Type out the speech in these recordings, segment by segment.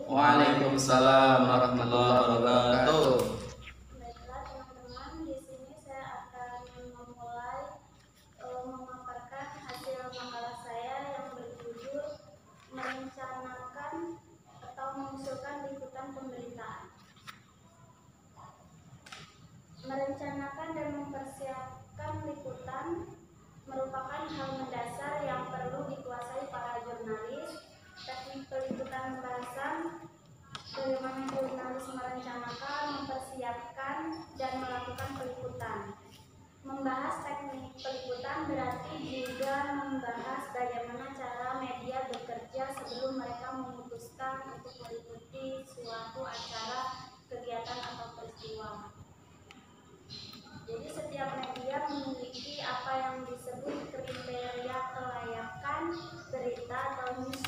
Waalaikumsalam warahmatullahi wabarakatuh. Baiklah teman-teman, di sini saya akan memulai memaparkan hasil makalah saya yang berjudul merencanakan atau mengusulkan liputan pemberitaan. Merencanakan dan mempersiapkan liputan merupakan hal mendasar yang perlu dikuasai para jurnalis. Teknik peliputan pembahasan bagaimana jurnalis merencanakan, mempersiapkan, dan melakukan peliputan. Membahas teknik peliputan berarti juga membahas bagaimana cara media bekerja sebelum mereka memutuskan untuk meliputi suatu acara, kegiatan, atau peristiwa. Jadi setiap media memiliki apa yang disebut kriteria kelayakan berita atau news.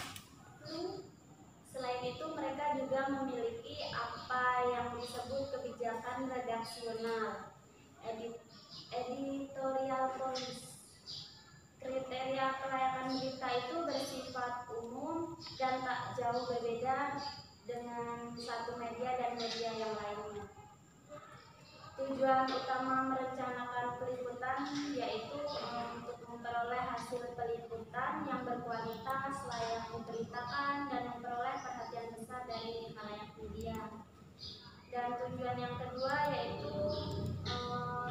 Selain itu mereka juga memiliki apa yang disebut kebijakan redaksional, editorial policy. Kriteria kelayakan berita itu bersifat umum dan tak jauh berbeda dengan satu media dan media yang lainnya. Tujuan utama merencanakan peliputan yaitu untuk memperoleh hasil peliputan yang berkualitas, layak diberitakan, dan memperoleh perhatian besar dari khalayak media. Dan tujuan yang kedua yaitu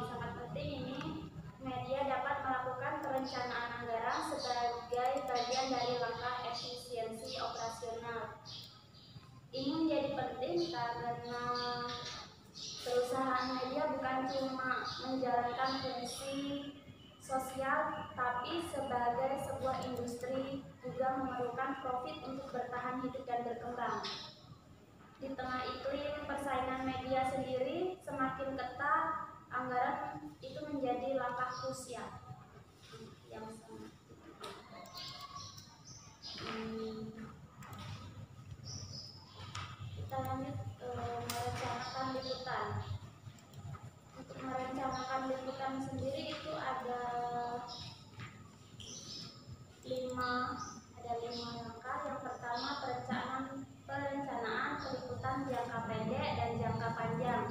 sangat penting ini, media dapat melakukan perencanaan anggaran sebagai bagian dari langkah efisiensi operasional. Ini menjadi penting karena perusahaan media bukan cuma menjalankan fungsi sosial, tapi sebagai sebuah industri juga memerlukan profit untuk bertahan hidup dan berkembang. Di tengah iklim persaingan media sendiri semakin ketat, anggaran itu menjadi langkah krusial yang sangat kita lanjut merencanakan liputan. Untuk merencanakan liputan sendiri itu ada lima langkah. Yang pertama, perencanaan peliputan jangka pendek dan jangka panjang.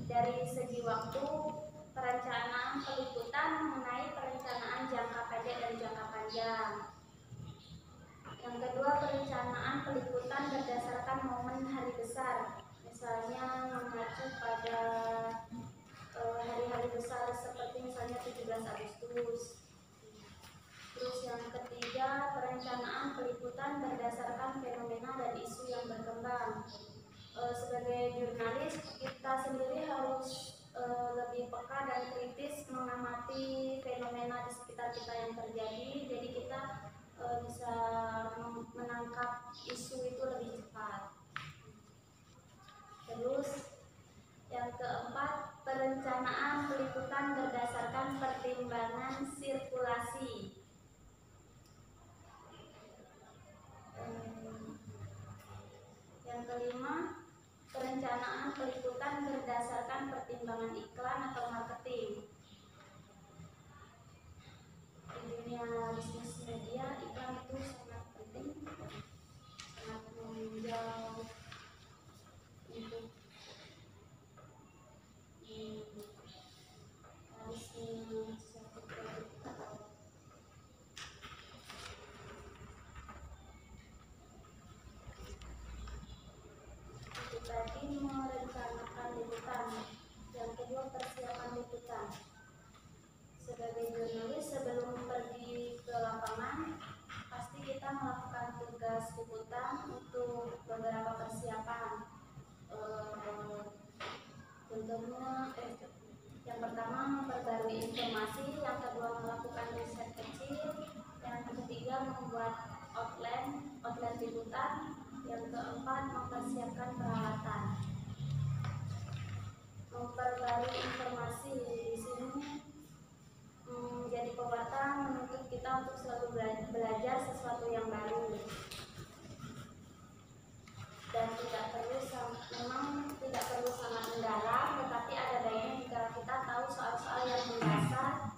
Dari segi waktu, perencanaan peliputan mengenai perencanaan jangka pendek dan jangka panjang. Yang kedua, perencanaan peliputan berdasarkan momen hari besar, misalnya mengacu pada hari-hari besar seperti misalnya 17 Agustus. Terus yang ketiga, perencanaan peliputan berdasarkan fenomena dan isu yang berkembang. Sebagai jurnalis, kita sendiri harus lebih peka dan kritis mengamati fenomena di sekitar kita yang terjadi. Jadi kita bisa menangkap isu itu lebih cepat. Terus yang keempat, perencanaan peliputan berdasarkan pertimbangan sirkulasi. Yang kelima, perencanaan peliputan berdasarkan pertimbangan iklan atau marketing. Di dunia bisnis media, iklan itu sangat penting, sangat menunjang untuk suatu produk atau itu tadi merencanakan liputan. Yang kedua, persiapan liputan. Sebagai jurnalis, sebelum pergi ke lapangan, pasti kita melakukan tugas liputan untuk beberapa persiapan. Tentunya yang pertama memperbarui informasi, yang kedua melakukan riset kecil, yang ketiga membuat outline liputan, yang keempat mempersiapkan peralatan. Memperbarui informasi di sini menjadi pembatas menuntut kita untuk selalu belajar sesuatu yang baru. Dan memang tidak perlu sangat mendalam, tetapi ada baiknya jika kita tahu soal-soal yang mendasar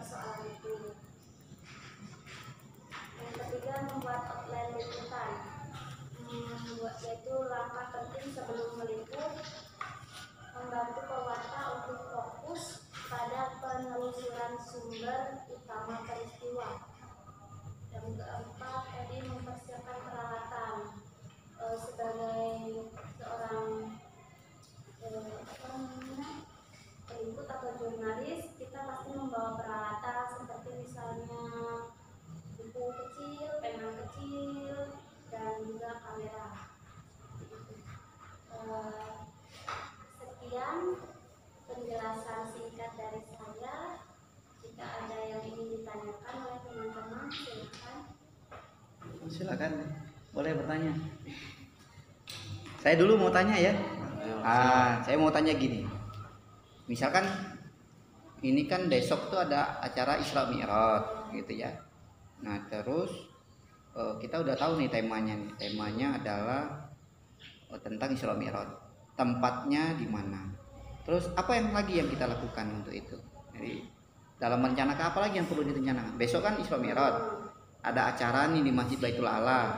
persoalan itu. Yang ketiga, membuat outline liputan. Yaitu langkah penting sebelum meliput, membantu pewarta untuk fokus pada penelusuran sumber utama peristiwa. Yang keempat, tadi mempersiapkan peralatan. Sebagai seorang peliput atau jurnalis, kita pasti membawa peralatan seperti misalnya buku kecil, pena kecil, dan juga kamera. Sekian penjelasan singkat dari saya. Jika ada yang ingin ditanyakan oleh teman-teman, silakan. Silakan, boleh bertanya. Saya dulu mau tanya ya. Saya mau tanya gini. Misalkan ini kan besok tuh ada acara Isra Mi'raj gitu ya. Nah, terus kita udah tahu nih temanya nih. Temanya adalah tentang Isra Mi'raj. Tempatnya di mana? Terus apa yang lagi yang kita lakukan untuk itu? Jadi dalam merencanakan apa lagi yang perlu direncanakan? Besok kan Isra Mi'raj. Ada acara nih di Masjid Baitul A'la.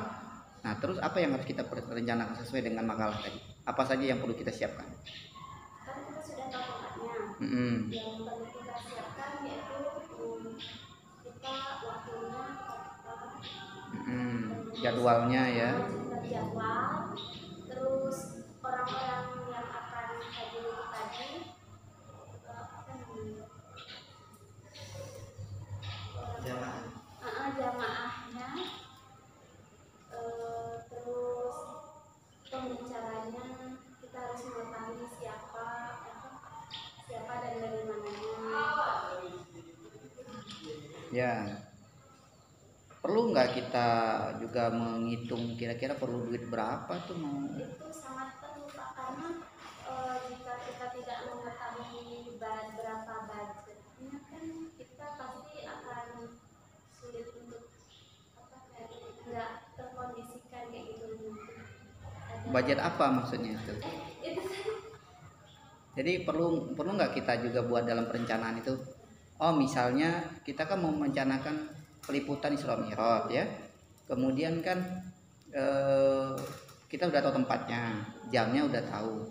Nah, terus apa yang harus kita rencanakan sesuai dengan makalah tadi? Apa saja yang perlu kita siapkan? Kan kita sudah tahu tempatnya. Yang perlu kita siapkan yaitu kita waktunya, jadwalnya ya. Jadwal, terus orang-orang yang akan hadir tadi, jamaahnya, terus pembicaranya kita harus mengetahui siapa dan dari mananya. Ya, perlu nggak kita juga menghitung kira-kira perlu duit berapa tuh mau? Itu sangat perlu Pak, karena jika kita tidak mengetahui berapa budgetnya kan kita pasti akan sulit untuk nggak terkondisikan kayak gitu. Budget apa maksudnya itu? Itu Jadi perlu nggak kita juga buat dalam perencanaan itu? Oh, misalnya kita kan mau merencanakan peliputan Isra Mi'raj ya. Kemudian kan kita udah tahu tempatnya, jamnya udah tahu.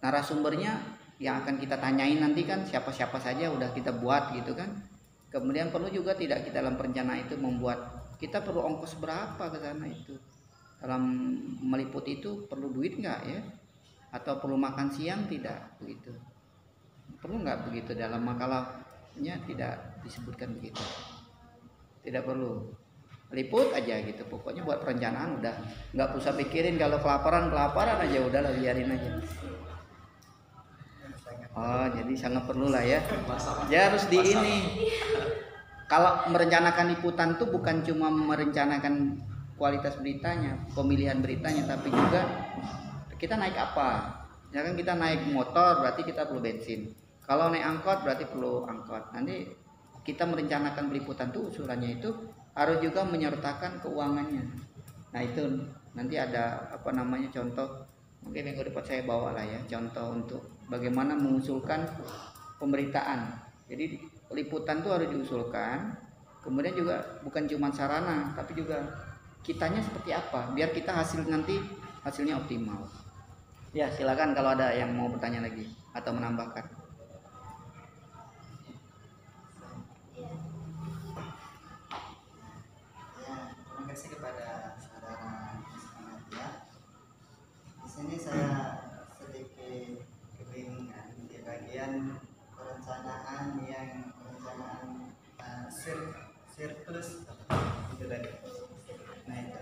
Narasumbernya yang akan kita tanyain nanti kan siapa-siapa saja udah kita buat gitu kan. Kemudian perlu juga tidak kita dalam perencanaan itu membuat kita perlu ongkos berapa ke sana itu. Dalam meliput itu perlu duit nggak ya? Atau perlu makan siang tidak begitu? Perlu nggak begitu dalam makalahnya tidak disebutkan begitu? Tidak perlu. Liput aja gitu, pokoknya buat perencanaan udah nggak usah pikirin kalau kelaparan aja udahlah biarin aja. Oh, jadi sangat perlu lah ya. Ya harus di ini. Kalau merencanakan liputan tuh bukan cuma merencanakan kualitas beritanya, pemilihan beritanya, tapi juga kita naik apa. Ya kan kita naik motor berarti kita perlu bensin. Kalau naik angkot berarti perlu angkot. Nanti kita merencanakan peliputan tuh usulannya itu harus juga menyertakan keuangannya. Nah itu nanti ada apa namanya contoh, mungkin minggu depan saya bawa lah ya contoh untuk bagaimana mengusulkan pemberitaan. Jadi liputan tuh harus diusulkan, kemudian juga bukan cuma sarana tapi juga kitanya seperti apa biar kita nanti hasilnya optimal. Ya silakan kalau ada yang mau bertanya lagi atau menambahkan. Terima kasih kepada saudara Ismail ya. Di sini saya sedikit kebingungan di bagian perencanaan surplus itu tadi. Nah itu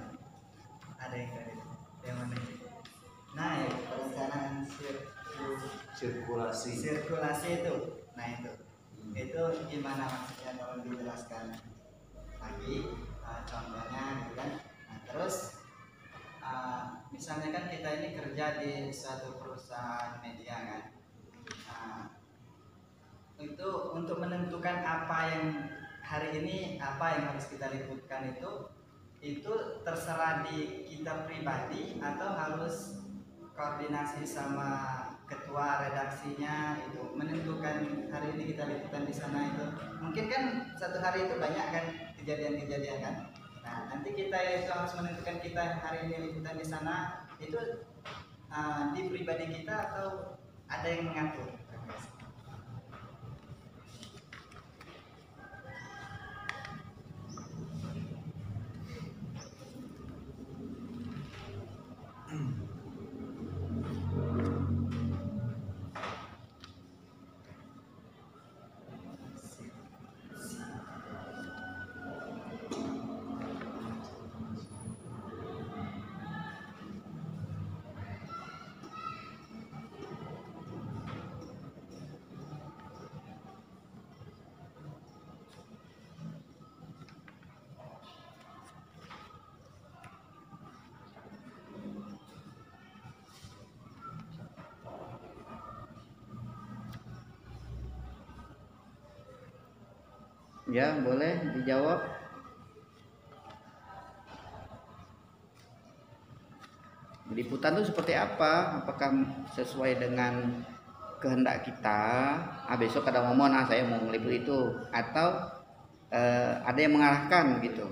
ada yang tadi yang mana itu? Nah ya perencanaan sirkulasi itu. Nah itu gimana maksudnya tolong dijelaskan lagi contohnya gitu kan. Nah terus misalnya kan kita ini kerja di suatu perusahaan media kan. Nah, itu untuk menentukan apa yang hari ini apa yang harus kita liputkan itu terserah di kita pribadi atau harus koordinasi sama ketua redaksinya itu menentukan hari ini kita liputan di sana itu. Mungkin mungkin kan satu hari itu banyak kan kejadian-kejadian kan. Nah nanti kita itu harus menentukan kita hari ini liputan di sana itu di pribadi kita atau ada yang mengatur. Ya, boleh dijawab. Liputan itu seperti apa? Apakah sesuai dengan kehendak kita? Besok ada momen, saya mau meliput itu, atau ada yang mengarahkan gitu?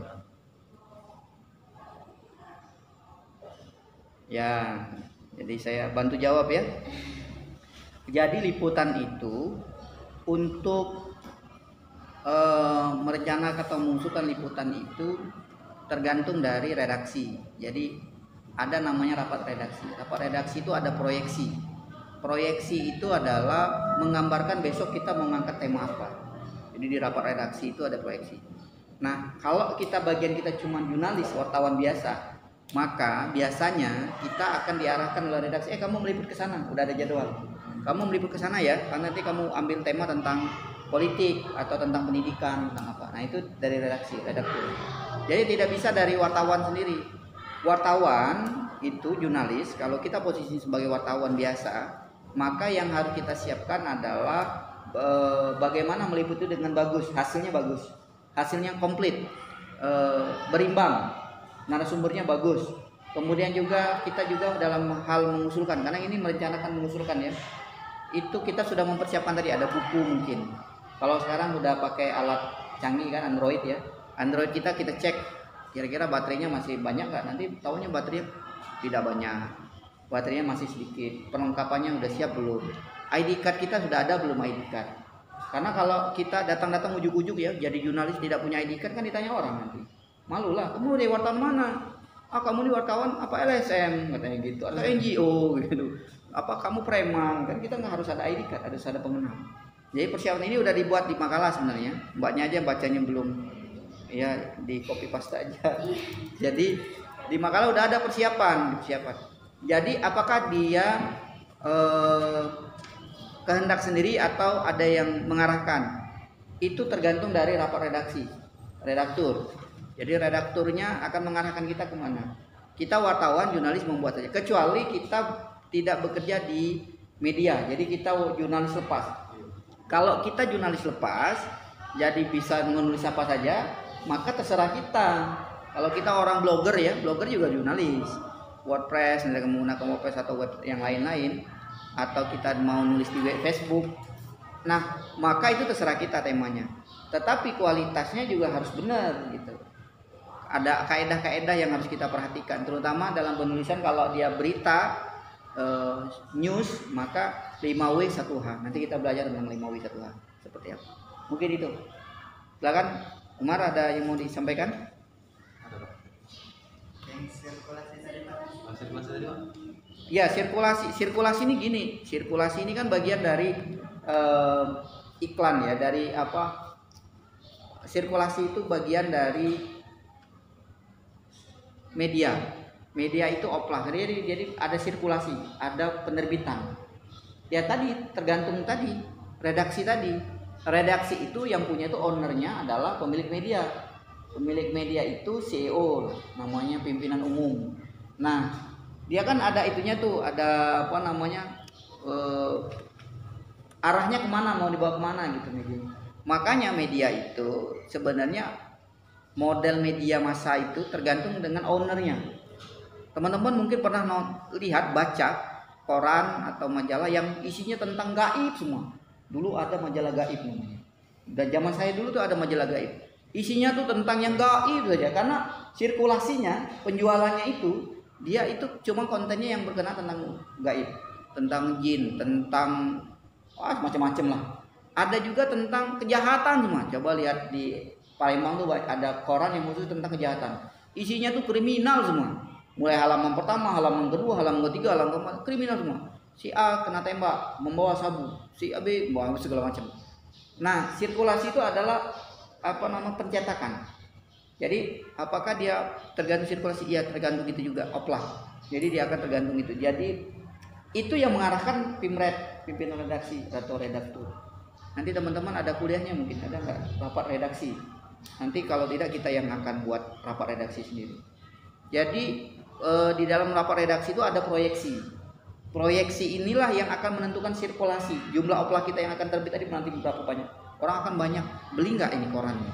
Ya, jadi saya bantu jawab ya. Jadi liputan itu untuk merencanakan atau mengusulkan liputan itu tergantung dari redaksi. Jadi ada namanya rapat redaksi. Rapat redaksi itu ada proyeksi. Proyeksi itu adalah menggambarkan besok kita mau ngangkat tema apa. Jadi di rapat redaksi itu ada proyeksi. Nah, kalau bagian kita cuma jurnalis, wartawan biasa, maka biasanya kita akan diarahkan oleh redaksi, kamu meliput ke sana, udah ada jadwal. Kamu meliput ke sana ya, karena nanti kamu ambil tema tentang politik atau tentang pendidikan, tentang apa. Nah, itu dari redaksi, redaktur. Jadi tidak bisa dari wartawan sendiri. Wartawan itu jurnalis, kalau kita posisi sebagai wartawan biasa, maka yang harus kita siapkan adalah bagaimana meliput itu dengan bagus, hasilnya bagus, hasilnya komplit, berimbang, narasumbernya bagus. Kemudian juga kita juga dalam hal mengusulkan, karena ini merencanakan mengusulkan ya, itu kita sudah mempersiapkan tadi, ada buku mungkin. Kalau sekarang udah pakai alat canggih kan, Android ya, Android kita cek kira-kira baterainya masih banyak nggak, nanti tahunya baterainya tidak banyak, baterainya masih sedikit, perlengkapannya udah siap belum, ID card kita sudah ada belum ID card. Karena kalau kita datang-datang ujuk-ujuk ya, jadi jurnalis tidak punya ID card kan ditanya orang nanti, malu lah, kamu dari wartawan mana? Kamu di wartawan apa LSM katanya gitu, atau NGO gitu, apa kamu preman, kan kita nggak harus ada ID card, harus ada pengenal. Jadi persiapan ini udah dibuat di makalah sebenarnya, mbaknya aja bacanya belum, ya di copy paste aja. Jadi di makalah udah ada persiapan. Jadi apakah dia kehendak sendiri atau ada yang mengarahkan? Itu tergantung dari rapat redaksi, redaktur. Jadi redakturnya akan mengarahkan kita kemana. Kita wartawan, jurnalis membuat saja. Kecuali kita tidak bekerja di media, jadi kita jurnalis lepas. Kalau kita jurnalis lepas, jadi bisa menulis apa saja, maka terserah kita. Kalau kita orang blogger ya, blogger juga jurnalis. WordPress, nanti menggunakan WordPress atau web yang lain-lain, atau kita mau nulis di web Facebook. Nah, maka itu terserah kita temanya. Tetapi kualitasnya juga harus benar gitu. Ada kaedah-kaedah yang harus kita perhatikan, terutama dalam penulisan. Kalau dia berita news, maka 5W 1H. Nanti kita belajar tentang 5W 1H seperti apa. Mungkin itu. Silakan Umar, ada yang mau disampaikan? Ada Pak. Yang sirkulasi tadi Pak. Sirkulasi tadi Pak. Ya, sirkulasi ini gini. Sirkulasi ini kan bagian dari iklan ya, dari apa? Sirkulasi itu bagian dari media. Media itu oplah, jadi ada sirkulasi, ada penerbitan. Ya tadi tergantung tadi redaksi tadi. Redaksi itu yang punya itu ownernya adalah pemilik media. Pemilik media itu CEO, namanya pimpinan umum. Nah, dia kan ada itunya tuh, ada apa namanya, arahnya kemana, mau dibawa kemana gitu media. Makanya media itu sebenarnya model media massa itu tergantung dengan ownernya. Teman-teman mungkin pernah lihat, baca koran atau majalah yang isinya tentang gaib semua. Dulu ada majalah gaib namanya. Dan zaman saya dulu tuh ada majalah gaib. Isinya tuh tentang yang gaib saja, karena sirkulasinya, penjualannya itu dia itu cuma kontennya yang berkenaan tentang gaib, tentang jin, tentang macam-macam lah. Ada juga tentang kejahatan semua. Coba lihat di Palembang tuh ada koran yang khusus tentang kejahatan. Isinya tuh kriminal semua. Mulai halaman pertama, halaman kedua, halaman ketiga, halaman keempat, kriminal semua. Si A kena tembak, membawa sabu. Si A B membawa segala macam. Nah, sirkulasi itu adalah pencetakan. Jadi, apakah dia tergantung sirkulasi? Iya, tergantung itu juga, oplah. Jadi dia akan tergantung itu. Jadi itu yang mengarahkan pimret, pimpinan redaksi atau redaktur. Nanti teman-teman ada kuliahnya mungkin, ada nggak rapat redaksi? Nanti kalau tidak kita yang akan buat rapat redaksi sendiri. Jadi di dalam rapat redaksi itu ada proyeksi. Proyeksi inilah yang akan menentukan sirkulasi. Jumlah oplah kita yang akan terbit tadi nanti berapa banyak. Orang akan banyak beli nggak ini korannya,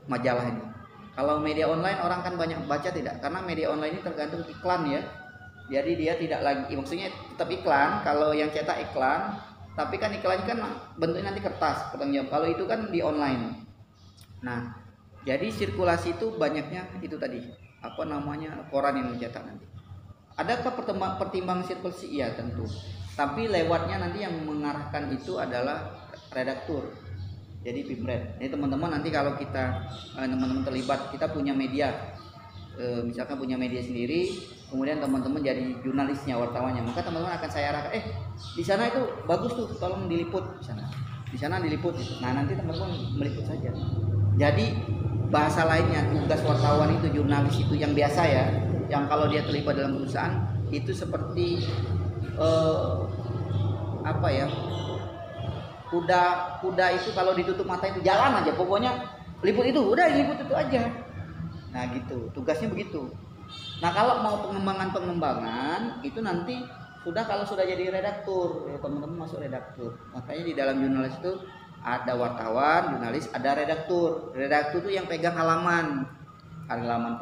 majalah ini. Kalau media online orang kan banyak baca tidak? Karena media online ini tergantung iklan ya. Jadi dia tidak lagi, maksudnya tetap iklan. Kalau yang cetak iklan, tapi kan iklannya kan bentuknya nanti kertas, pertanggung jawab. Kalau itu kan di online. Nah, jadi sirkulasi itu banyaknya itu tadi, koran yang mencetak nanti. Adakah pertimbangan sirkulasi? Iya tentu. Tapi lewatnya nanti yang mengarahkan itu adalah redaktur. Jadi pimret. Jadi teman-teman nanti kalau teman-teman terlibat, kita punya media, misalkan punya media sendiri, kemudian teman-teman jadi jurnalisnya, wartawannya, maka teman-teman akan saya arahkan, di sana itu bagus tuh, tolong diliput di sana diliput. Nah nanti teman-teman meliput saja. Jadi bahasa lainnya, tugas wartawan itu, jurnalis itu yang biasa ya, yang kalau dia terlibat dalam perusahaan itu seperti kuda itu kalau ditutup mata itu jalan aja, pokoknya liput itu aja. Nah gitu, tugasnya begitu. Nah kalau mau pengembangan itu nanti kalau sudah jadi redaktur, ya teman-teman masuk redaktur. Makanya di dalam jurnalis itu ada wartawan, jurnalis, ada redaktur. Redaktur itu yang pegang halaman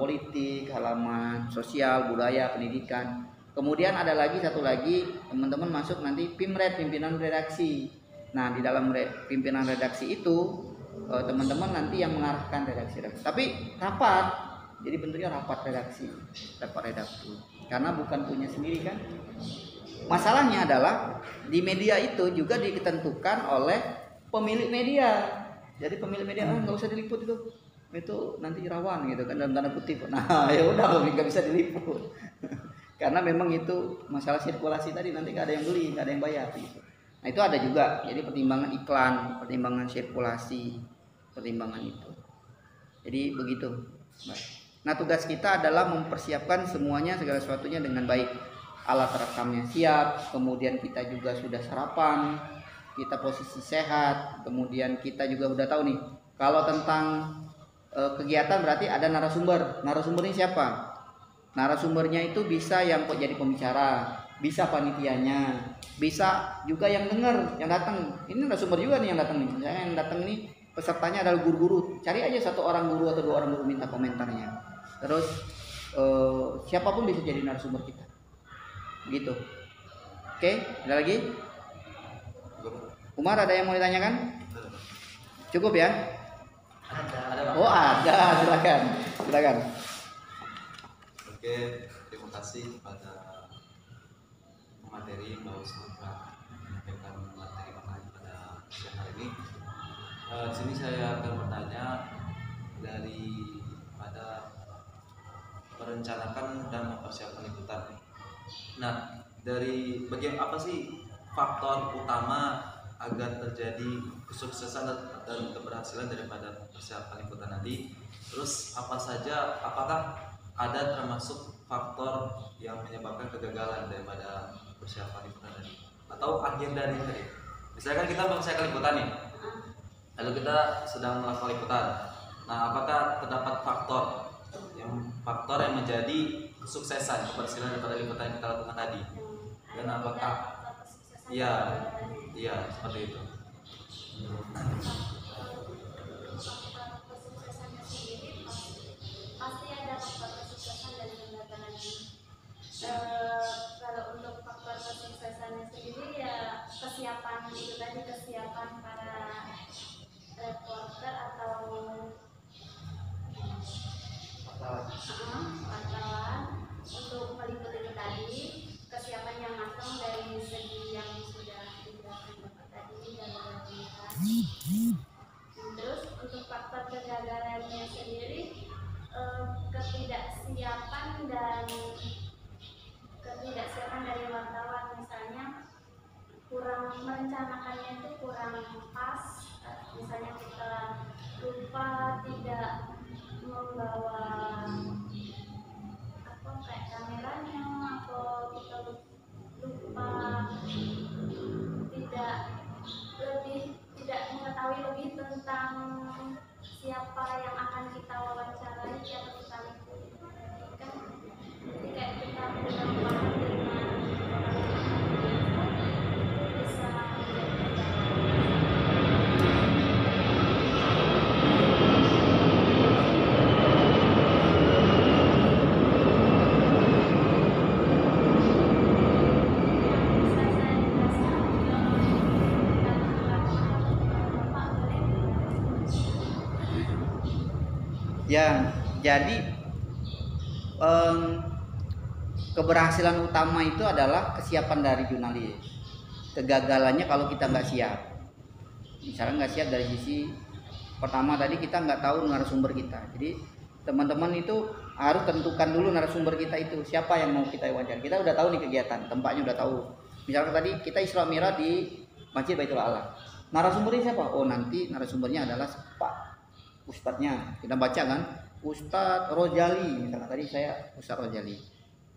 politik, halaman sosial, budaya, pendidikan. Kemudian ada satu lagi teman-teman masuk nanti pimret, pimpinan redaksi. Nah di dalam pimpinan redaksi itu teman-teman nanti yang mengarahkan redaksi. Tapi rapat, jadi bentuknya rapat redaksi, rapat redaktur. Karena bukan punya sendiri kan. Masalahnya adalah di media itu juga ditentukan oleh pemilik media. Jadi pemilik media nggak usah diliput itu nanti rawan gitu kan, dalam tanda kutip. Nah ya udah nggak bisa diliput. Karena memang itu masalah sirkulasi tadi, nanti nggak ada yang beli, nggak ada yang bayar gitu. Nah itu ada juga, jadi pertimbangan iklan, pertimbangan sirkulasi, pertimbangan itu. Jadi begitu. Baik. Nah tugas kita adalah mempersiapkan semuanya, segala sesuatunya dengan baik. Alat rekamnya siap, kemudian kita juga sudah sarapan, kita posisi sehat, kemudian kita juga udah tahu nih, kalau tentang kegiatan berarti ada narasumber. Narasumber ini siapa? Narasumbernya itu bisa yang kok jadi pembicara, bisa panitianya, bisa juga yang dengar, yang datang. Ini narasumber juga nih yang datang nih. Misalnya yang datang nih pesertanya adalah guru-guru. Cari aja satu orang guru atau 2 orang guru, minta komentarnya. Terus siapapun bisa jadi narasumber kita. Gitu. Oke, ada lagi? Umar, ada yang mau ditanyakan? Cukup ya? Ada. Oh ada, silakan. Oke, terima kasih kepada materi Mbak Usman telah menyampaikan materi pada siang hari ini. Di sini saya akan bertanya pada merencanakan dan mempersiapkan liputan. Nah, dari bagian apa sih faktor utama agar terjadi kesuksesan dan keberhasilan daripada persiapan liputan nanti? Terus apakah ada termasuk faktor yang menyebabkan kegagalan daripada persiapan liputan tadi, atau akhir dari tadi? Misalkan kita mempersiapkan liputan nih, lalu kita sedang melakukan liputan. Nah, apakah terdapat faktor yang menjadi kesuksesan, keberhasilan daripada liputan yang kita lakukan tadi? Dan apakah iya seperti itu? Pasti ada faktor kesuksesan dan kegagalan. Kalau untuk faktor kesuksesannya sendiri ya kesiapan itu tadi, kesiapan para kegagalannya sendiri ketidaksiapan dari wartawan, misalnya kurang merencanakannya itu kurang pas, misalnya kita lupa tidak membawa kayak kameranya, atau kita lupa tidak mengetahui lebih tentang siapa yang akan kita wawancarai atau kita liput kan, jadi kayak kita kurang paham dengan orang itu bisa Ya, jadi keberhasilan utama itu adalah kesiapan dari jurnalis. Kegagalannya kalau kita nggak siap. Misalnya nggak siap dari sisi pertama tadi, kita nggak tahu narasumber kita. Jadi teman-teman itu harus tentukan dulu narasumber kita itu siapa yang mau kita wawancara. Kita udah tahu nih kegiatan, tempatnya udah tahu. Misalnya tadi kita Isra Mi'raj di Masjid Baitul A'la. Narasumbernya siapa? Oh, nanti narasumbernya adalah Pak Ustadznya. Kita baca kan, Ustadz Rojali. Misalnya tadi saya Ustadz Rojali.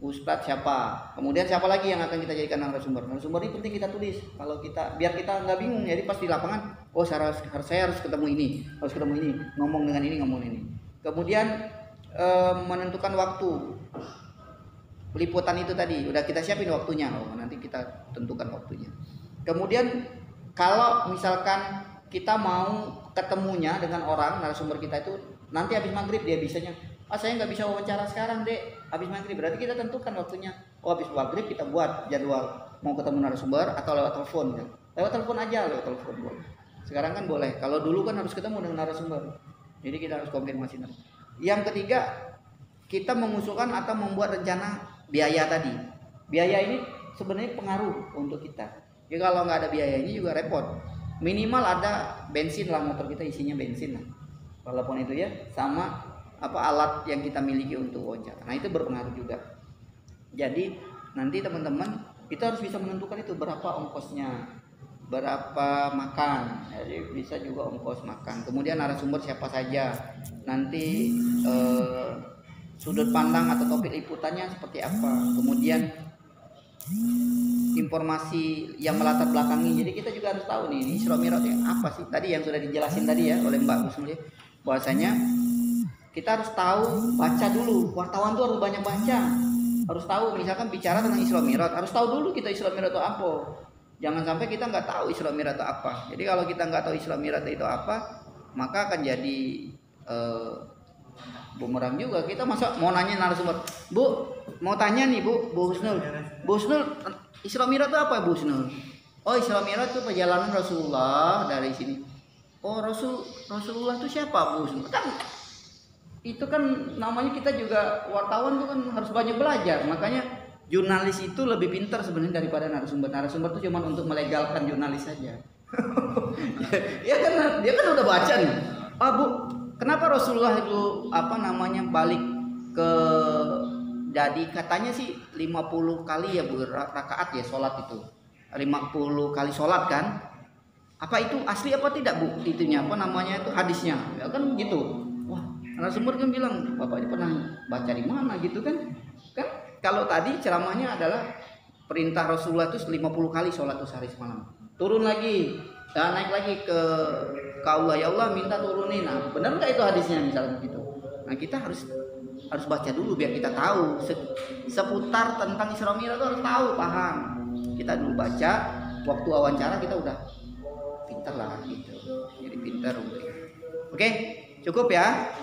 Ustadz siapa? Kemudian siapa lagi yang akan kita jadikan narasumber? Narasumber ini penting kita tulis. Kalau kita biar kita nggak bingung. Jadi pas di lapangan, oh saya harus ketemu ini, harus ketemu ini, ngomong dengan ini, ngomong ini. Kemudian menentukan waktu peliputan itu tadi. Udah kita siapin waktunya. Oh, nanti kita tentukan waktunya. Kemudian kalau misalkan kita mau ketemunya dengan orang narasumber kita itu nanti habis maghrib, dia bisanya, saya nggak bisa wawancara sekarang dek, habis maghrib. Berarti kita tentukan waktunya. Oh, habis maghrib kita buat jadwal mau ketemu narasumber atau lewat telepon kan. Lewat telepon aja, lewat telepon boleh. Sekarang kan boleh. Kalau dulu kan harus ketemu dengan narasumber. Jadi kita harus konfirmasi. Yang ketiga, kita mengusulkan atau membuat rencana biaya tadi. Biaya ini sebenarnya pengaruh untuk kita. Ya kalau nggak ada biaya ini juga repot. Minimal ada bensin lah, motor kita isinya bensin lah. Walaupun itu ya sama alat yang kita miliki untuk wawancara. Nah, itu berpengaruh juga. Jadi nanti teman-teman kita harus bisa menentukan itu berapa ongkosnya, berapa makan. Jadi bisa juga ongkos makan. Kemudian narasumber siapa saja. Nanti sudut pandang atau topik liputannya seperti apa. Kemudian informasi yang melatar belakangi. Jadi kita juga harus tahu nih, ini Isra Mi'raj yang apa sih? Tadi yang sudah dijelasin tadi ya oleh Mbak Gusmul, bahwasanya kita harus tahu, baca dulu. Wartawan tuh harus banyak baca. Harus tahu, misalkan bicara tentang Isra Mi'raj, harus tahu dulu kita Isra Mi'raj itu apa. Jangan sampai kita nggak tahu Isra Mi'raj itu apa. Jadi kalau kita nggak tahu Isra Mi'raj itu apa, maka akan jadi bumerang juga. Kita masa mau nanya narasumber, Bu, mau tanya nih Bu Husnul, Isra Mi'raj itu apa Bu Husnul? Oh, Isra Mi'raj itu perjalanan Rasulullah dari sini. Oh, Rasulullah itu siapa Bu Husnul? Kan itu kan namanya kita juga wartawan tuh kan harus banyak belajar. Makanya jurnalis itu lebih pintar sebenarnya daripada narasumber. Narasumber itu cuma untuk melegalkan jurnalis saja. Ya kan dia kan udah baca nih. Ah Bu, kenapa Rasulullah itu balik ke, jadi katanya sih 50 kali ya Bu rakaat ya sholat itu. 50 kali sholat kan? Apa itu asli apa tidak Bu? Itunya itu hadisnya. Ya kan gitu. Wah, narasumber kan bilang, Bapak ini pernah baca di mana gitu kan? Kan kalau tadi ceramahnya adalah perintah Rasulullah itu 50 kali sholat tuh sehari semalam. Turun lagi, dan naik lagi ke Allah, ya Allah minta turunin. Nah, benar nggak itu hadisnya misalnya gitu? Nah, kita harus baca dulu biar kita tahu seputar tentang Isra Mi'raj itu harus tahu, paham. Kita dulu baca, waktu wawancara kita udah pintar lah gitu. Jadi pintar. Oke, cukup ya.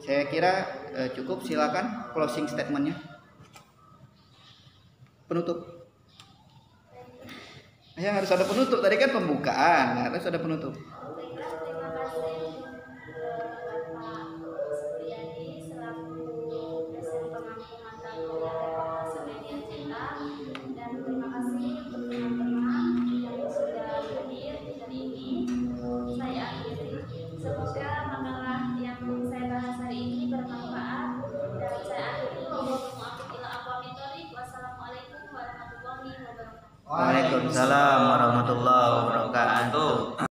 Saya kira cukup. Silakan closing statementnya. Penutup. Ya harus ada penutup. Tadi kan pembukaan, harus ada penutup. Terima kasih Bapak Supriyadi selaku dosen pengampu mata kuliah reportase media cetak, dan terima kasih untuk teman-teman yang sudah hadir hari ini. Saya akhiri. Semoga makalah yang Waalaikumsalam.